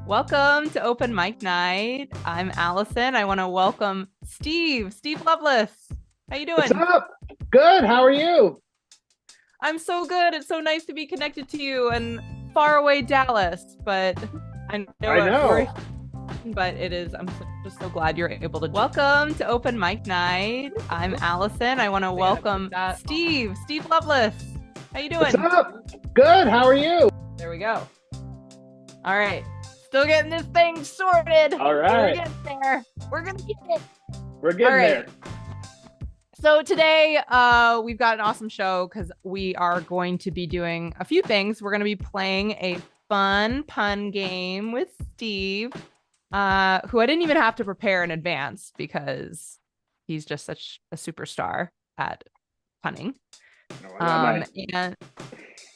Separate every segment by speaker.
Speaker 1: Welcome to Open Mic Night. I'm Allison. I want to welcome Steve Lovelace. How you
Speaker 2: What's
Speaker 1: doing?
Speaker 2: up? Good. How are you?
Speaker 1: I'm so good. It's so nice to be connected to you in faraway Dallas, but I know
Speaker 2: I
Speaker 1: we're
Speaker 2: know.
Speaker 1: but it is. Just so glad you're able to. Welcome to Open Mic Night. I'm Allison. I want to welcome Steve Lovelace. How you
Speaker 2: What's
Speaker 1: doing?
Speaker 2: up? Good. How are you?
Speaker 1: There we go. All right. Still getting this thing sorted.
Speaker 2: All
Speaker 1: We're
Speaker 2: right.
Speaker 1: getting there. We're gonna get it.
Speaker 2: We're getting
Speaker 1: All right.
Speaker 2: there.
Speaker 1: So today, we've got an awesome show because we are going to be doing a few things. We're going to be playing a fun pun game with Steve, who I didn't even have to prepare in advance because he's just such a superstar at punning.
Speaker 2: Nice.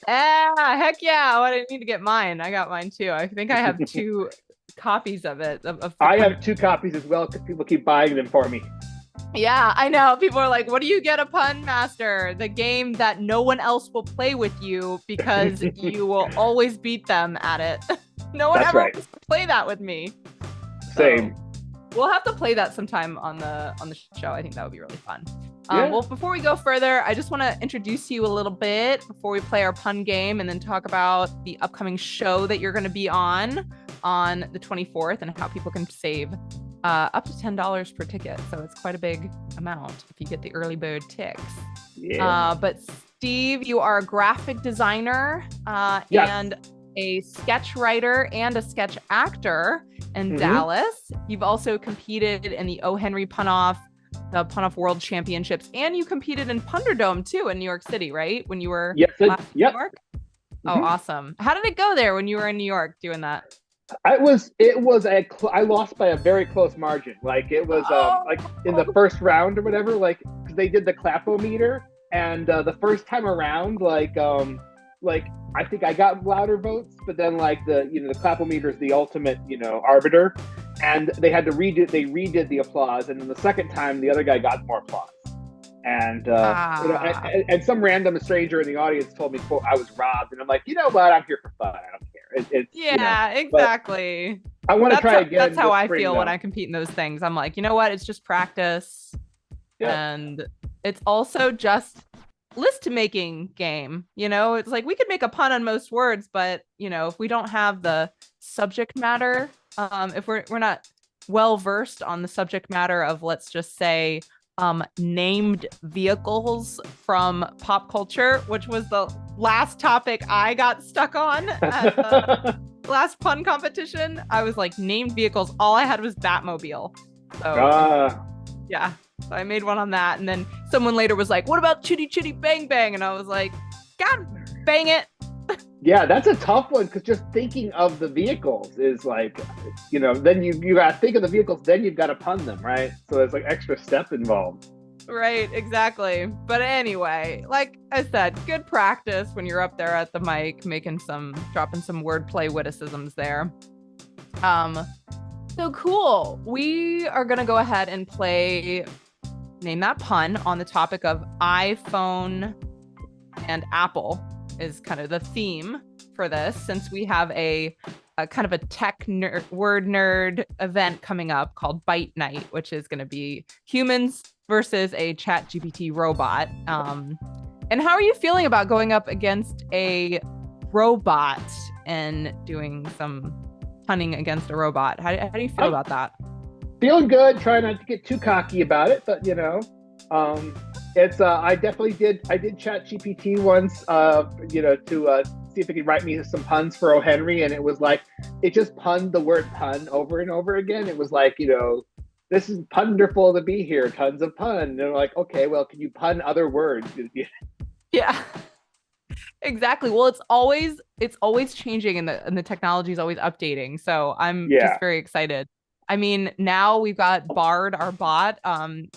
Speaker 1: And heck yeah! I didn't need to get mine. I got mine too. I think I have two copies of it.
Speaker 2: I have two copies as well because people keep buying them for me.
Speaker 1: Yeah, I know. People are like, what do you get a Pun Master? The game that no one else will play with you because you will always beat them at it. No one
Speaker 2: That's
Speaker 1: ever
Speaker 2: right.
Speaker 1: wants to play that with me.
Speaker 2: Same.
Speaker 1: So we'll have to play that sometime on the show. I think that would be really fun.
Speaker 2: Yeah.
Speaker 1: Well, before we go further, I just want to introduce you a little bit before we play our pun game and then talk about the upcoming show that you're going to be on the 24th and how people can save up to $10 per ticket. So it's quite a big amount if you get the early bird ticks.
Speaker 2: Yeah.
Speaker 1: But Steve, you are a graphic designer and a sketch writer and a sketch actor in Dallas. You've also competed in the O. Henry the Pun-Off World Championships, and you competed in Punderdome too in New York City, right? When you were last in New York? Oh, awesome. How did it go there when you were in New York doing that?
Speaker 2: I lost by a very close margin. Like it was like in the first round or whatever, like because they did the clapometer, and the first time around, like I think I got louder votes, but then like the clapometer is the ultimate arbiter, and they redid the applause, and then the second time the other guy got more applause. And and some random stranger in the audience told me, quote, I was robbed, and I'm like, you know what, I'm here for fun, I don't care.
Speaker 1: Exactly.
Speaker 2: I want to try again.
Speaker 1: That's how I feel when I compete in those things. I'm like, you know what, it's just practice. And it's also just list making game. It's like we could make a pun on most words, but if we don't have the subject matter, if we're not well versed on the subject matter of, let's just say, named vehicles from pop culture, which was the last topic I got stuck on at the last pun competition. I was like, named vehicles, all I had was Batmobile. So yeah, so I made one on that, and then someone later was like, what about Chitty Chitty Bang Bang? And I was like, God bang it.
Speaker 2: Yeah, that's a tough one, because just thinking of the vehicles is like, then you got to think of the vehicles, then you've got to pun them, right? So there's like extra step involved.
Speaker 1: Right, exactly. But anyway, like I said, good practice when you're up there at the mic, dropping some wordplay witticisms there. So cool. We are gonna go ahead and play Name That Pun on the topic of iPhone and Apple. Is kind of the theme for this, since we have a kind of a tech word nerd event coming up called Bite Night, which is going to be humans versus a ChatGPT robot. And how are you feeling about going up against a robot and doing some punning against a robot? How do you feel about that?
Speaker 2: Feeling good. Try not to get too cocky about it, but it's I did chat GPT once to see if it could write me some puns for O. Henry, and it was like it just punned the word pun over and over again. It was like, this is wonderful to be here, tons of pun. And they're like, okay, well, can you pun other words?
Speaker 1: Yeah. Exactly. Well, it's always changing, and the technology is always updating. So I'm just very excited. I mean, now we've got Bard, our bot,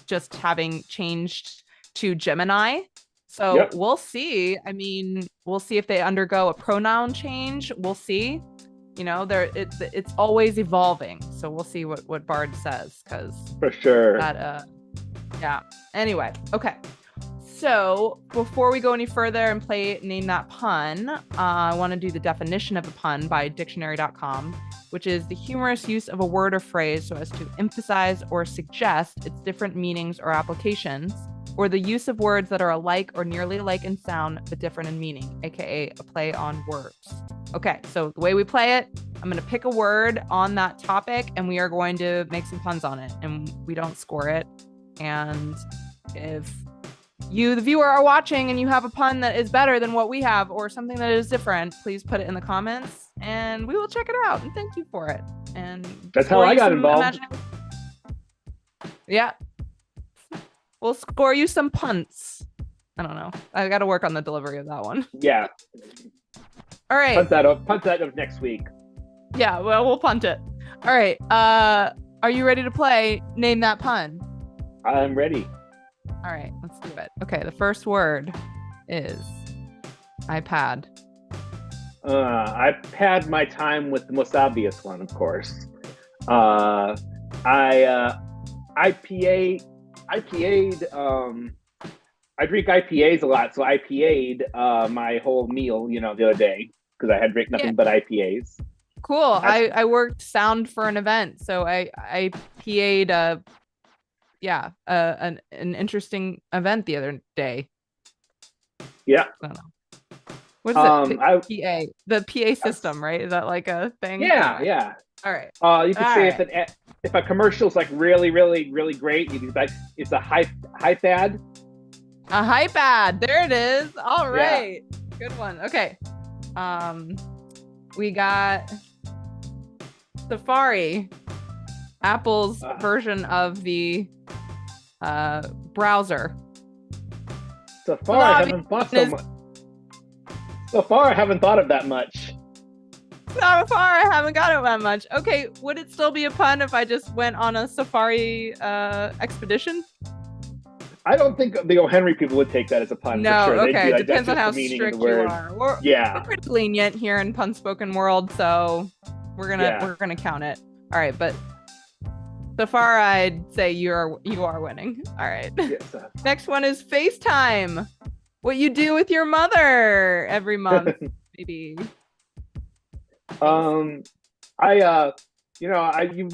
Speaker 1: just having changed to Gemini. So we'll see. I mean, we'll see if they undergo a pronoun change. We'll see. It's always evolving. So we'll see what Bard says, because
Speaker 2: for sure.
Speaker 1: Yeah. Anyway, okay. So before we go any further and play Name That Pun, I want to do the definition of a pun by dictionary.com. which is the humorous use of a word or phrase so as to emphasize or suggest its different meanings or applications, or the use of words that are alike or nearly alike in sound but different in meaning, aka a play on words. Okay, so the way we play it, I'm going to pick a word on that topic and we are going to make some puns on it, and we don't score it. And if you, the viewer, are watching and you have a pun that is better than what we have or something that is different, please put it in the comments and we will check it out and thank you for it. And
Speaker 2: that's how I got involved.
Speaker 1: Yeah. We'll score you some punts. I don't know. I got to work on the delivery of that one.
Speaker 2: Yeah.
Speaker 1: All right.
Speaker 2: Punt that up next week.
Speaker 1: Yeah, well, we'll punt it. All right. Are you ready to play Name That Pun?
Speaker 2: I'm ready.
Speaker 1: All right, let's do it. Okay, the first word is iPad.
Speaker 2: I've had my time with the most obvious one, of course. IPA'd I drink IPAs a lot, so IPA'd my whole meal, the other day because I had drank nothing but IPAs.
Speaker 1: Cool. I worked sound for an event, so I PA'd an interesting event the other day.
Speaker 2: Yeah.
Speaker 1: I don't know. What is it? PA. The PA system, right? Is that like a thing?
Speaker 2: Yeah.
Speaker 1: All right.
Speaker 2: You could say if a commercial is like really, really, really great, you can be like, it's a hypad.
Speaker 1: A hypad. There it is. All right. Yeah. Good one. Okay. We got Safari, Apple's version of the browser.
Speaker 2: Safari, I haven't thought so much. So far, I haven't thought of that much.
Speaker 1: So far, I haven't got it that much. Okay, would it still be a pun if I just went on a Safari expedition?
Speaker 2: I don't think the O. Henry people would take that as a pun.
Speaker 1: No,
Speaker 2: for sure.
Speaker 1: Okay.
Speaker 2: Like,
Speaker 1: depends on how strict you are. We're pretty lenient here in Punspoken world, so we're gonna count it. All right, but so far I'd say you are winning. All right. Yes, next one is FaceTime. What you do with your mother every month, maybe.
Speaker 2: You've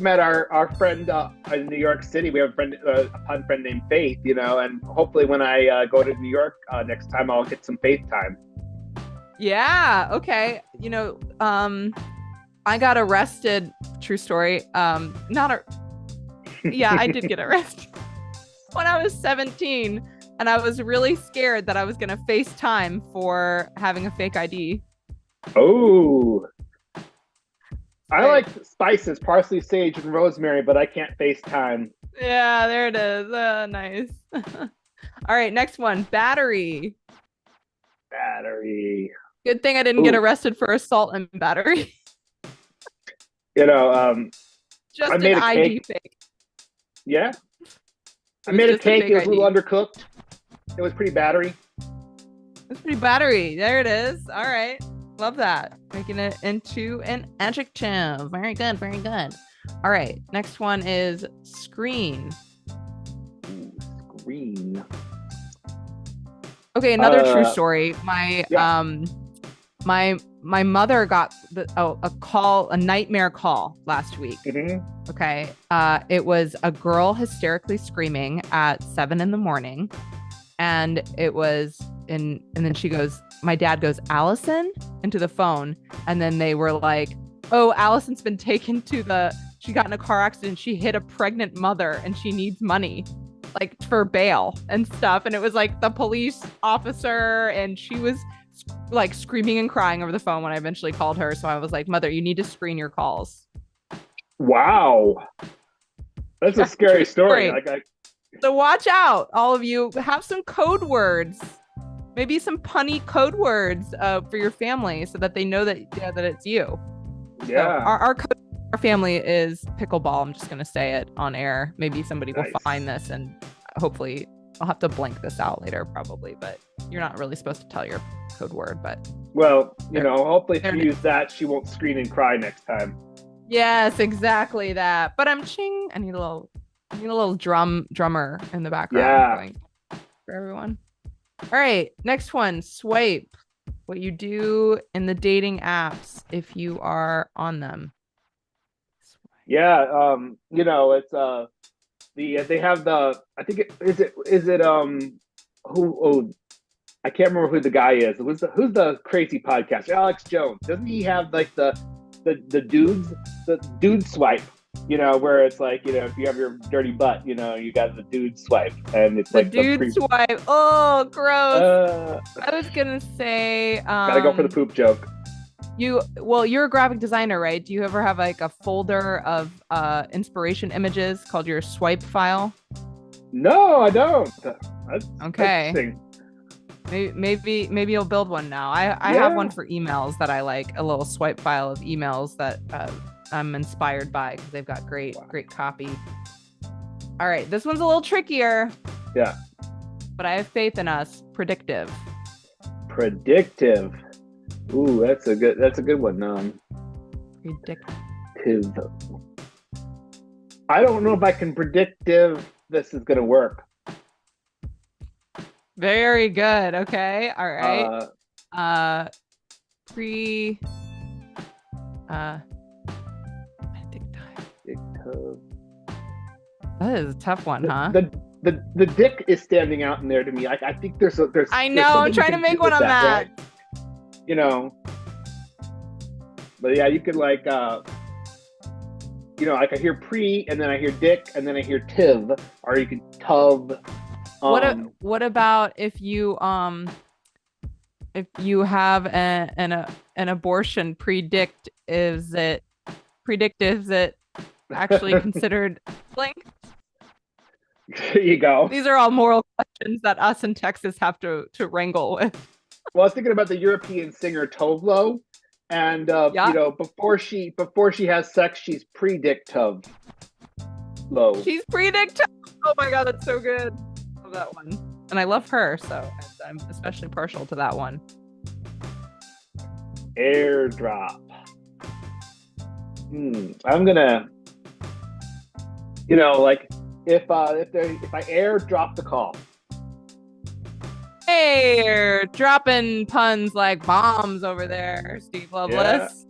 Speaker 2: met our friend in New York City. We have a pun friend named Faith, and hopefully when I go to New York next time, I'll get some FaceTime. Yeah.
Speaker 1: Okay. I got arrested. True story. I did get arrested when I was 17, and I was really scared that I was going to FaceTime for having a fake ID.
Speaker 2: Oh. I like spices, parsley, sage, and rosemary, but I can't FaceTime.
Speaker 1: Yeah, there it is. Nice. All right, next one. Battery. Good thing I didn't get arrested for assault and battery.
Speaker 2: Just
Speaker 1: an ID fake.
Speaker 2: Yeah. I made a cake. It was a little undercooked. It was pretty battery. There
Speaker 1: it is. All right. Love that. Making it into an adjective. Very good. All right. Next one is screen.
Speaker 2: Screen.
Speaker 1: Okay, another true story. My mother got a nightmare call last week.
Speaker 2: Mm-hmm.
Speaker 1: Okay. It was a girl hysterically screaming at 7 a.m. And it was and then she goes, my dad goes, Allison, into the phone. And then they were like, oh, Allison's been taken she got in a car accident. She hit a pregnant mother and she needs money, like for bail and stuff. And it was like the police officer, and she was like screaming and crying over the phone when I eventually called her. So I was like, mother, you need to screen your calls.
Speaker 2: Wow. That's a scary story.
Speaker 1: So watch out, all of you. Have some code words. Maybe some punny code words for your family so that they know that it's you.
Speaker 2: Yeah.
Speaker 1: So our family is pickleball. I'm just going to say it on air. Maybe somebody will find this, and hopefully I'll have to blank this out later probably, but you're not really supposed to tell your code word. But
Speaker 2: well, hopefully if you use that, she won't scream and cry next time.
Speaker 1: Yes, exactly that. But I'm ching. I need a little drummer in the background for everyone. All right, next one, swipe. What you do in the dating apps if you are on them.
Speaker 2: Yeah, it's they have I think who I can't remember who the guy is. Who's the crazy podcast? Alex Jones. Doesn't he have like the dude swipe? Where it's like, if you have your dirty butt, you got the dude swipe, and it's
Speaker 1: The
Speaker 2: like
Speaker 1: dude swipe. Oh, gross. I was gonna say,
Speaker 2: gotta go for the poop joke.
Speaker 1: You're a graphic designer, right? Do you ever have like a folder of inspiration images called your swipe file?
Speaker 2: No, I don't.
Speaker 1: Okay. Maybe you'll build one now. I have one for emails that I like, a little swipe file of emails that I'm inspired by because they've got great copy. All right, this one's a little trickier.
Speaker 2: Yeah.
Speaker 1: But I have faith in us. Predictive.
Speaker 2: Ooh, that's a good one.
Speaker 1: Predictive.
Speaker 2: I don't know if I can predictive this is gonna work.
Speaker 1: Very good. Okay. All right.
Speaker 2: Predictive.
Speaker 1: That is a tough one, huh?
Speaker 2: The dick is standing out in there to me. I think there's.
Speaker 1: I know. I'm trying to make one of that.
Speaker 2: Right? But yeah, you could like, like I hear pre, and then I hear dick, and then I hear tiv, or you could tov.
Speaker 1: What about if you have an abortion, predict is it actually considered blank?
Speaker 2: There you go.
Speaker 1: These are all moral questions that us in Texas have to wrangle with.
Speaker 2: Well, I was thinking about the European singer Tovlo, and before she has sex, she's predictive. Low.
Speaker 1: She's predictive. Oh my god, that's so good. I love that one, and I love her, so I'm especially partial to that one.
Speaker 2: Airdrop. I'm gonna, like if I airdrop the call.
Speaker 1: Hey, dropping puns like bombs over there, Steve Lovelace.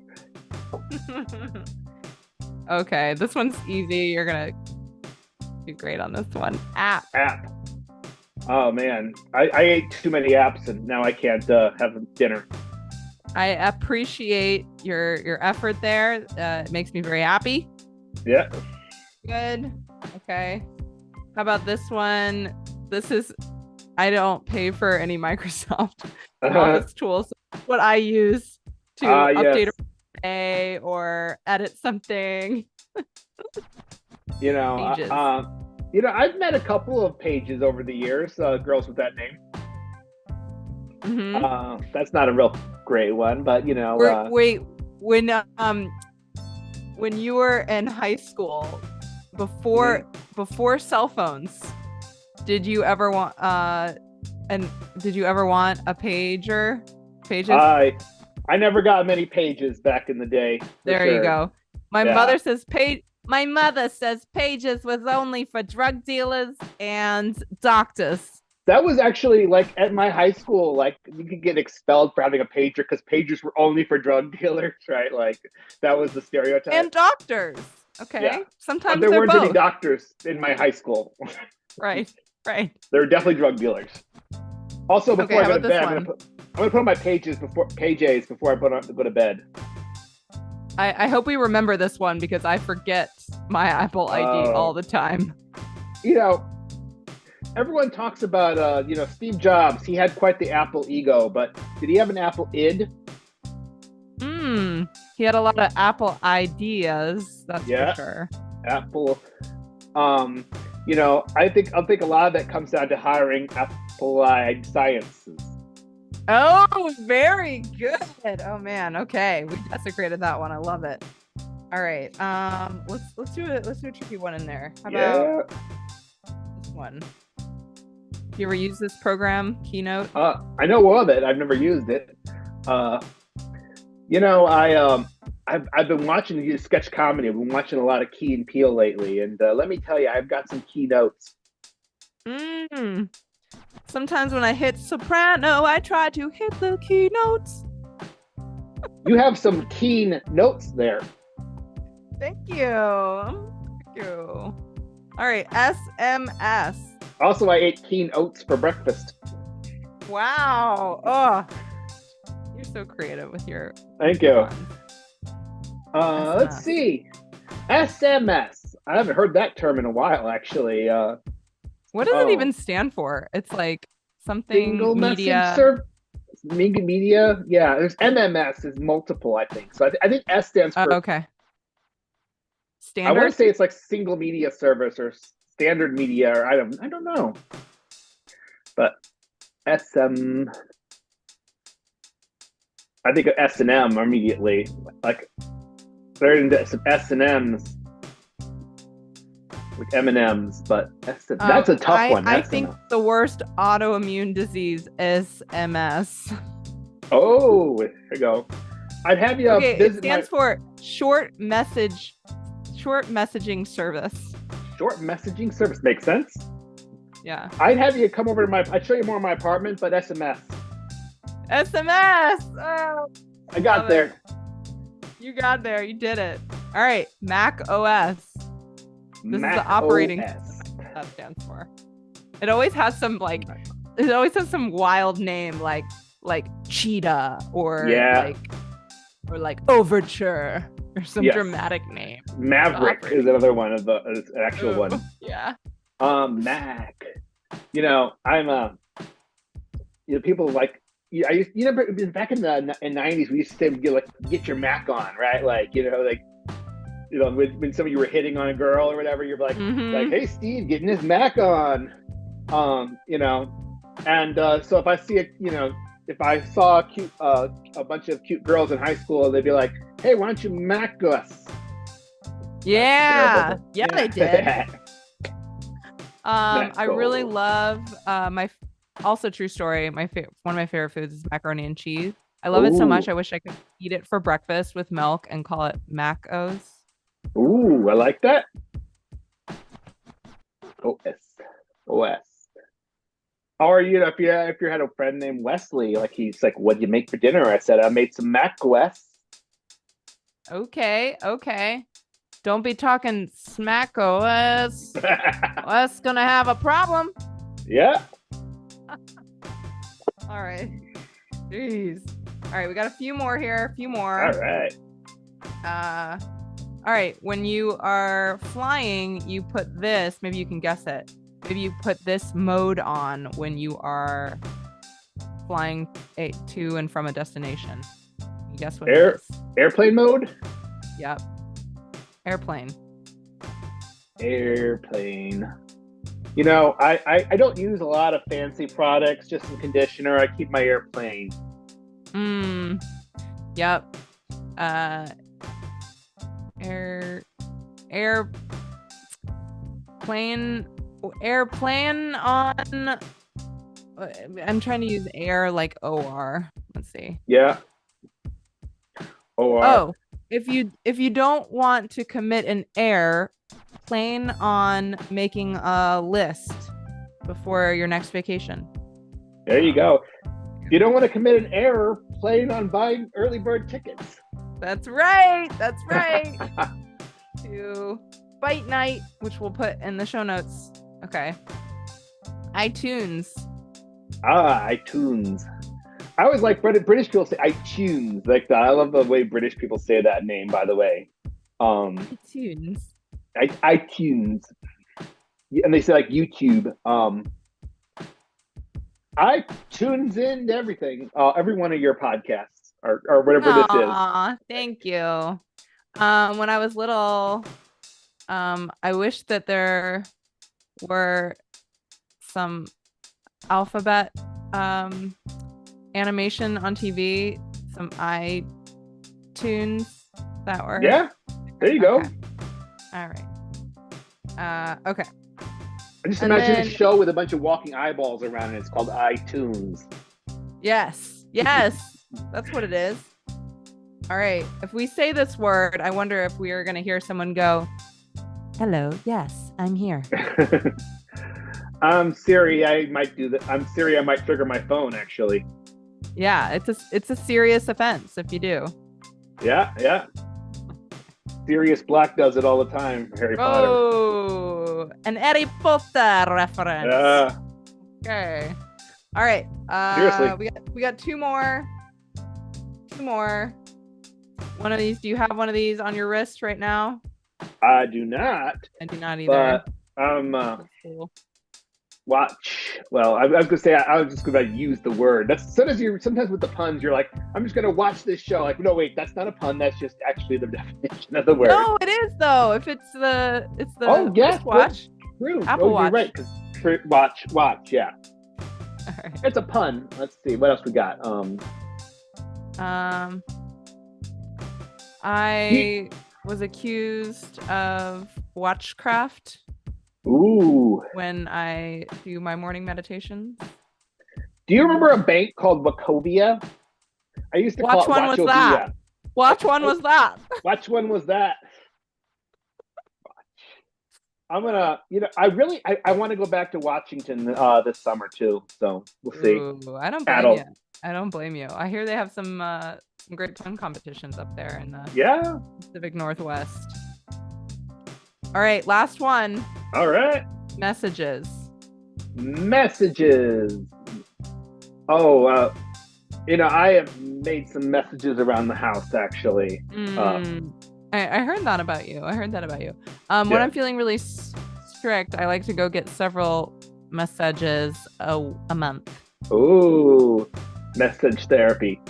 Speaker 1: Yeah. Okay, this one's easy. You're gonna do great on this one. App.
Speaker 2: Oh man, I ate too many apps and now I can't have dinner.
Speaker 1: I appreciate your effort there. It makes me very happy.
Speaker 2: Yeah.
Speaker 1: Good. Okay. How about this one? I don't pay for any Microsoft Office tools. It's what I use to update a or edit something.
Speaker 2: Pages. I've met a couple of pages over the years, girls with that name.
Speaker 1: Mm-hmm.
Speaker 2: That's not a real great one, but
Speaker 1: wait, when you were in high school, before cell phones, did you ever want a pager? Pages?
Speaker 2: I never got many pages back in the day.
Speaker 1: There you go. My mother says pages was only for drug dealers and doctors.
Speaker 2: That was actually like at my high school, like you could get expelled for having a pager because pagers were only for drug dealers, right? Like that was the stereotype.
Speaker 1: And doctors. Okay. Yeah. Sometimes
Speaker 2: there weren't
Speaker 1: both.
Speaker 2: any doctors in my high school.
Speaker 1: Right.
Speaker 2: They were definitely drug dealers. Also, before I go to bed, I'm gonna put on my pages before I go to bed.
Speaker 1: I hope we remember this one because I forget my Apple ID all the time.
Speaker 2: Everyone talks about Steve Jobs. He had quite the Apple ego, but did he have an Apple id?
Speaker 1: He had a lot of Apple ideas. That's for sure.
Speaker 2: Apple. I think a lot of that comes down to hiring applied sciences.
Speaker 1: Oh, very good. Oh man. Okay, we desecrated that one. I love it. All right. Let's do a tricky one in there. How about this one? You ever use this program, Keynote?
Speaker 2: I know of it. I've never used it. I've been watching sketch comedy. I've been watching a lot of Key and Peele lately, and let me tell you, I've got some keynotes.
Speaker 1: Sometimes when I hit soprano, I try to hit the keynotes.
Speaker 2: You have some keen notes there.
Speaker 1: Thank you. Thank you. All right, SMS.
Speaker 2: Also, I ate Keen Oats for breakfast.
Speaker 1: Wow. Oh, you're so creative with your.
Speaker 2: Thank you.
Speaker 1: SMS.
Speaker 2: Let's see. SMS. I haven't heard that term in a while, actually.
Speaker 1: What does it even stand for? It's like something
Speaker 2: single
Speaker 1: media.
Speaker 2: Message service. Media. Yeah, there's MMS is multiple, I think. So I think S stands for.
Speaker 1: Okay. Standard.
Speaker 2: I want to say it's like single media service or standard media, or I don't know. But SM. I think of S&M immediately. Like they're into some S&Ms. Like M&Ms, but that's a tough one.
Speaker 1: I think the worst autoimmune disease is MS.
Speaker 2: Oh, there you go. I'd have you
Speaker 1: it stands for short messaging service.
Speaker 2: Short messaging service makes sense.
Speaker 1: Yeah.
Speaker 2: I'd have you come over to I'd show you more of my apartment, but SMS.
Speaker 1: SMS. Oh,
Speaker 2: I got there.
Speaker 1: You got there. You did it. All right. Mac OS. This
Speaker 2: Mac
Speaker 1: is the operating
Speaker 2: OS.
Speaker 1: system that stands for. It always has some wild name like Cheetah or like Overture or some dramatic name.
Speaker 2: Maverick is another one of the actual one.
Speaker 1: Yeah.
Speaker 2: Mac. I'm people like I used back in the 90s we used to say get your Mac on, right? When some of you were hitting on a girl or whatever, you're like, hey Steve, getting his Mac on. So if I see if I saw a bunch of cute girls in high school, they'd be like, hey, why don't you Mac us?
Speaker 1: Yeah, they did. I really love also true story. One of my favorite foods is macaroni and cheese. I love it so much. I wish I could eat it for breakfast with milk and call it Mac-Os.
Speaker 2: Ooh, I like that. OS. Or if you had a friend named Wesley, he's like, what'd you make for dinner? I said, I made some Mac OS.
Speaker 1: Okay. Don't be talking smack OS. That's gonna have a problem.
Speaker 2: Yeah.
Speaker 1: All right. Jeez. All right, we got a few more here.
Speaker 2: All right.
Speaker 1: All right. When you are flying, you put this. Maybe you can guess it. Maybe you put this mode on when you are flying to and from a destination. You guess what it is?
Speaker 2: Airplane mode?
Speaker 1: Yep. Airplane.
Speaker 2: I don't use a lot of fancy products, just some conditioner. I keep my airplane.
Speaker 1: Yep. Airplane on. I'm trying to use air like OR. Let's see.
Speaker 2: Yeah. OR.
Speaker 1: Oh, if you don't want to commit an plane on making a list before your next vacation.
Speaker 2: There you go. If you don't want to commit an error, plan on buying early bird tickets.
Speaker 1: That's right. To Bite Night, which we'll put in the show notes. Okay. iTunes.
Speaker 2: iTunes. I always like British people say iTunes. I love the way British people say that name, by the way.
Speaker 1: iTunes.
Speaker 2: iTunes. And they say YouTube. I tunes in to everything. Every one of your podcasts or whatever this is.
Speaker 1: Thank you. When I was little, I wish that there were some alphabet animation on TV, some iTunes that were.
Speaker 2: Yeah, there you go.
Speaker 1: All right. Okay.
Speaker 2: I just imagine a show with a bunch of walking eyeballs around it. It's called iTunes.
Speaker 1: Yes, that's what it is. All right. If we say this word, I wonder if we are going to hear someone go, "Hello, yes, I'm here."
Speaker 2: Siri, I might do that. Siri, I might trigger my phone, actually.
Speaker 1: Yeah, it's a serious offense if you do.
Speaker 2: Yeah. Sirius Black does it all the time. Harry Potter.
Speaker 1: Oh, an Harry Potter reference. Okay. All right.
Speaker 2: Seriously.
Speaker 1: We got two more. Two more. One of these. Do you have one of these on your wrist right now?
Speaker 2: I do not.
Speaker 1: I do not either.
Speaker 2: But
Speaker 1: cool.
Speaker 2: Watch. Well, I was gonna say I was just gonna use the word. That's sometimes with the puns, you're like, I'm just gonna watch this show. Like, no, wait, that's not a pun. That's just actually the definition of the word.
Speaker 1: No, it is though. If it's the
Speaker 2: watch. True.
Speaker 1: Apple Watch.
Speaker 2: You're right. Because watch. Yeah. All right. It's a pun. Let's see what else we got.
Speaker 1: I was accused of watchcraft.
Speaker 2: Ooh.
Speaker 1: When I do my morning meditations.
Speaker 2: Do you remember a bank called Wachovia? I used to call it
Speaker 1: Watch one was that? Which one was that?
Speaker 2: Which one was that? I'm gonna, I want to go back to Washington this summer too. So we'll see.
Speaker 1: Ooh, I don't blame you. I don't blame you. I hear they have some great pun competitions up there in the Pacific Northwest. All right, last one.
Speaker 2: All right.
Speaker 1: Messages.
Speaker 2: Oh, I have made some messages around the house actually.
Speaker 1: I heard that about you. When I'm feeling really strict, I like to go get several messages a month.
Speaker 2: Ooh, message therapy.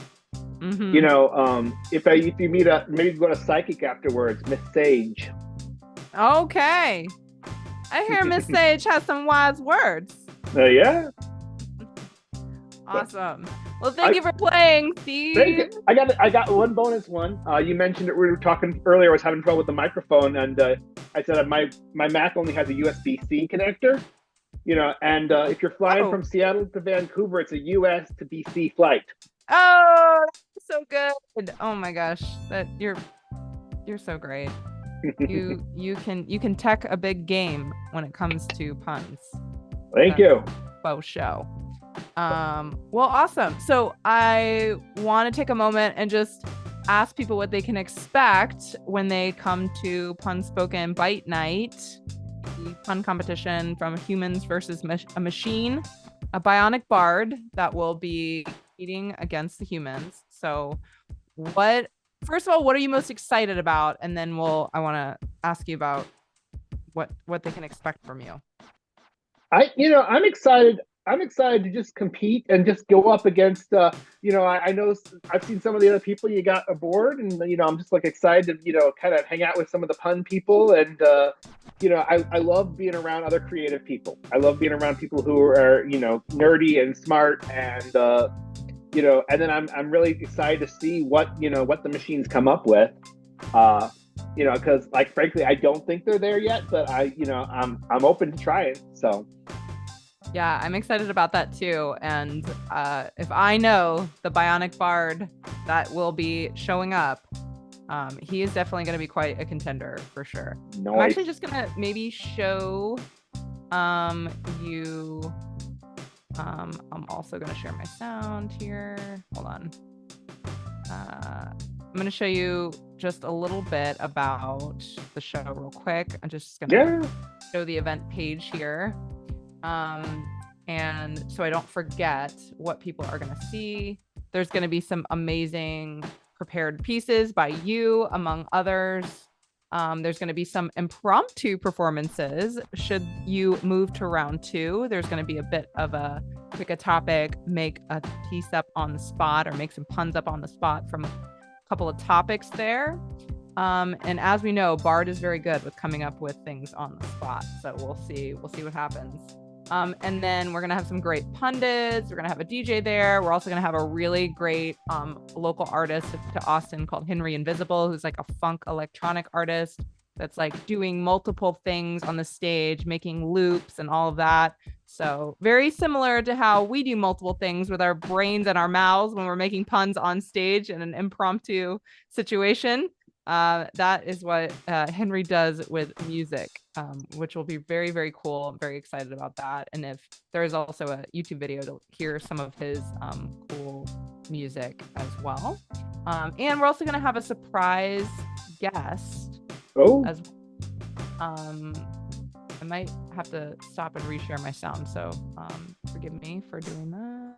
Speaker 1: Mm-hmm.
Speaker 2: If you meet maybe go to psychic afterwards. Miss Sage.
Speaker 1: Okay. I hear Miss Sage has some wise words.
Speaker 2: Yeah.
Speaker 1: Awesome. Well, thank you for playing, Steve.
Speaker 2: I got one bonus one. You mentioned it. We were talking earlier. I was having trouble with the microphone, and I said my Mac only has a USB-C connector. And if you're flying from Seattle to Vancouver, it's a US to BC flight.
Speaker 1: Oh, that's so good. Oh my gosh, you're so great. You can tech a big game when it comes to puns.
Speaker 2: Thank you.
Speaker 1: Faux show. Well, awesome. So I want to take a moment and just ask people what they can expect when they come to Punspoken Bite Night, the pun competition from humans versus a machine, a bionic bard that will be competing against the humans. So first of all, what are you most excited about? And then I want to ask you about what they can expect from you.
Speaker 2: I'm excited. I'm excited to just compete and just go up against, I know I've seen some of the other people you got aboard, and, I'm just excited to, kind of hang out with some of the pun people. And, I love being around other creative people. I love being around people who are, nerdy and smart, and, and then I'm really excited to see what the machines come up with, because frankly, I don't think they're there yet, but I'm open to trying. So.
Speaker 1: Yeah, I'm excited about that too. And if I know the bionic bard that will be showing up, he is definitely going to be quite a contender for sure. Nice. I'm actually just going to maybe show you. I'm also going to share my sound here. Hold on. I'm going to show you just a little bit about the show real quick. I'm just going to show the event page here. And so I don't forget what people are going to see. There's going to be some amazing prepared pieces by you, among others. There's going to be some impromptu performances. Should you move to round 2, there's going to be a bit of a pick a topic, make a piece up on the spot, or make some puns up on the spot from a couple of topics there. And as we know, Bard is very good with coming up with things on the spot. So we'll see what happens. And then we're going to have some great pundits. We're going to have a DJ there. We're also going to have a really great local artist to Austin called Henry Invisible, who's a funk electronic artist that's doing multiple things on the stage, making loops and all of that. So very similar to how we do multiple things with our brains and our mouths when we're making puns on stage in an impromptu situation. That is what Henry does with music, which will be very, very cool. I'm very excited about that. And if there is also a YouTube video to hear some of his cool music as well. And we're also going to have a surprise guest
Speaker 2: Oh.
Speaker 1: as I might have to stop and reshare my sound, so forgive me for doing that.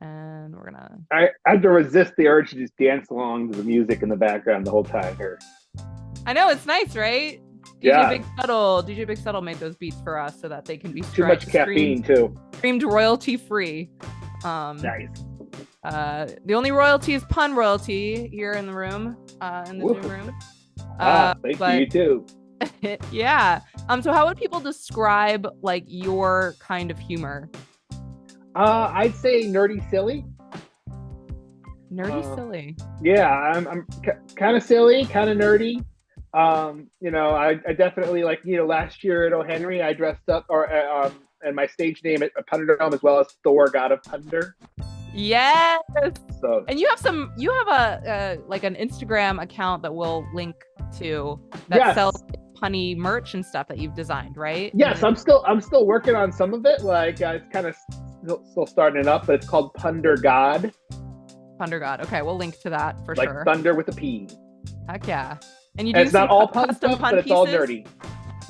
Speaker 1: And we're gonna.
Speaker 2: I had to resist the urge to just dance along to the music in the background the whole time here.
Speaker 1: I know, it's nice, right?
Speaker 2: Yeah.
Speaker 1: DJ Big Subtle made those beats for us so that they can be
Speaker 2: Too much caffeine too.
Speaker 1: Streamed royalty free.
Speaker 2: Nice.
Speaker 1: The only royalty is pun royalty here in the room, in the
Speaker 2: Woo.
Speaker 1: Zoom room.
Speaker 2: Thank you too.
Speaker 1: Yeah. So how would people describe like your kind of humor?
Speaker 2: I'd say nerdy silly.
Speaker 1: Silly.
Speaker 2: Yeah, I'm kind of silly, kind of nerdy. I definitely last year at O. Henry, I dressed up and my stage name at Punderdome as well as Thor, God of Punder.
Speaker 1: Yes.
Speaker 2: So,
Speaker 1: and you have a like an Instagram account that we'll link to that sells punny merch and stuff that you've designed, right?
Speaker 2: Yes, I'm still working on some of it. Like it's kind of still starting it up, but it's called Punder God.
Speaker 1: Punder God. Okay, we'll link to that for
Speaker 2: like
Speaker 1: sure.
Speaker 2: Like thunder with a P.
Speaker 1: Heck yeah. And you do
Speaker 2: it's not all pun
Speaker 1: custom
Speaker 2: stuff,
Speaker 1: pun
Speaker 2: but it's
Speaker 1: pieces?
Speaker 2: all nerdy.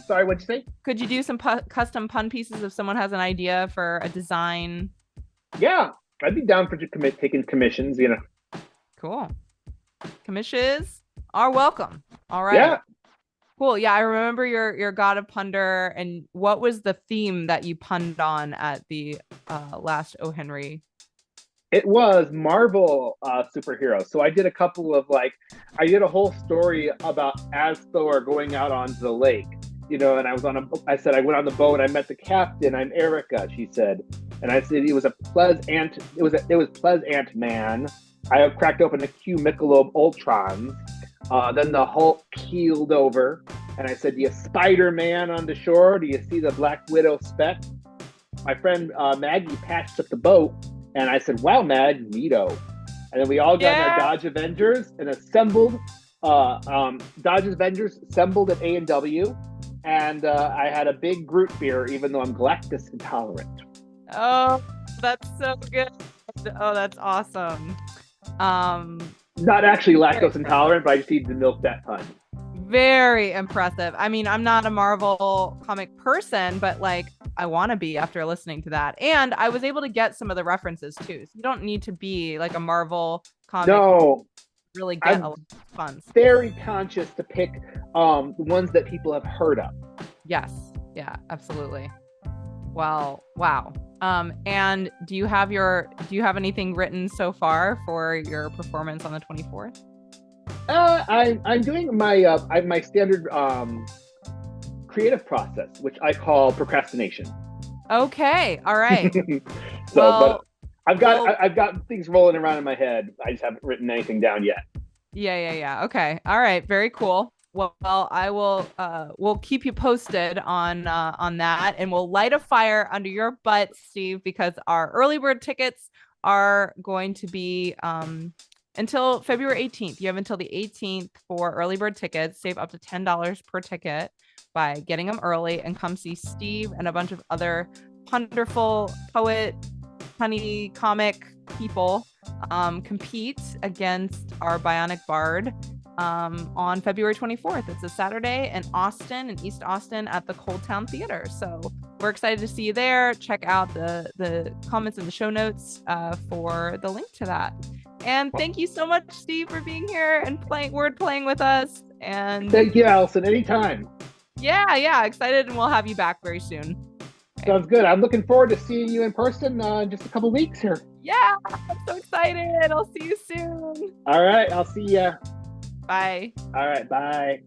Speaker 2: Sorry, what'd you say?
Speaker 1: Could you do some custom pun pieces if someone has an idea for a design?
Speaker 2: Yeah, I'd be down for taking commissions,
Speaker 1: Cool. Commissions are welcome. All right.
Speaker 2: Yeah.
Speaker 1: Cool. Yeah, I remember your God of Punder. And what was the theme that you punned on at the last O. Henry?
Speaker 2: It was Marvel superheroes. So I did a couple of I did a whole story about as Thor going out onto the lake, and I said I went on the boat, I met the captain, I'm Erica, she said. And I said it was Pleasant Man. I have cracked open a Q Michelob Ultrons. Then the Hulk keeled over, and I said, "Do you Spider-Man on the shore? Do you see the Black Widow speck?" My friend Maggie patched up the boat, and I said, "Wow, Mag, neato." And then we all got in our Dodge Avengers and assembled. Dodge Avengers assembled at A&W, and I had a big Groot beer, even though I'm lactose intolerant.
Speaker 1: Oh, that's so good. Oh, that's awesome.
Speaker 2: Not actually lactose intolerant, but I just need to milk that pun.
Speaker 1: Very impressive. I mean, I'm not a Marvel comic person, but I want to be after listening to that. And I was able to get some of the references too. So you don't need to be like a Marvel comic.
Speaker 2: No.
Speaker 1: Really get a lot of fun.
Speaker 2: Very conscious to pick the ones that people have heard of.
Speaker 1: Yes. Yeah, absolutely. Well, wow. And do you have anything written so far for your performance on the 24th?
Speaker 2: I'm doing my standard creative process, which I call procrastination.
Speaker 1: Okay, all right.
Speaker 2: But I've got things rolling around in my head. I just haven't written anything down yet.
Speaker 1: Yeah. Okay, all right, very cool. Well, I will. We'll keep you posted on that, and we'll light a fire under your butt, Steve, because our early bird tickets are going to be until February 18th. You have until the 18th for early bird tickets. Save up to $10 per ticket by getting them early, and come see Steve and a bunch of other wonderful poet, honey comic people compete against our Bionic Bard. On February 24th. It's a Saturday in East Austin at the Cold Town Theater. So we're excited to see you there. Check out the comments in the show notes for the link to that. And thank you so much, Steve, for being here and playing with us. And
Speaker 2: thank you, Allison. Anytime.
Speaker 1: Yeah. Excited, and we'll have you back very soon. Okay.
Speaker 2: Sounds good. I'm looking forward to seeing you in person in just a couple weeks here.
Speaker 1: Yeah, I'm so excited. I'll see you soon.
Speaker 2: All right. I'll see ya.
Speaker 1: Bye.
Speaker 2: All right. Bye.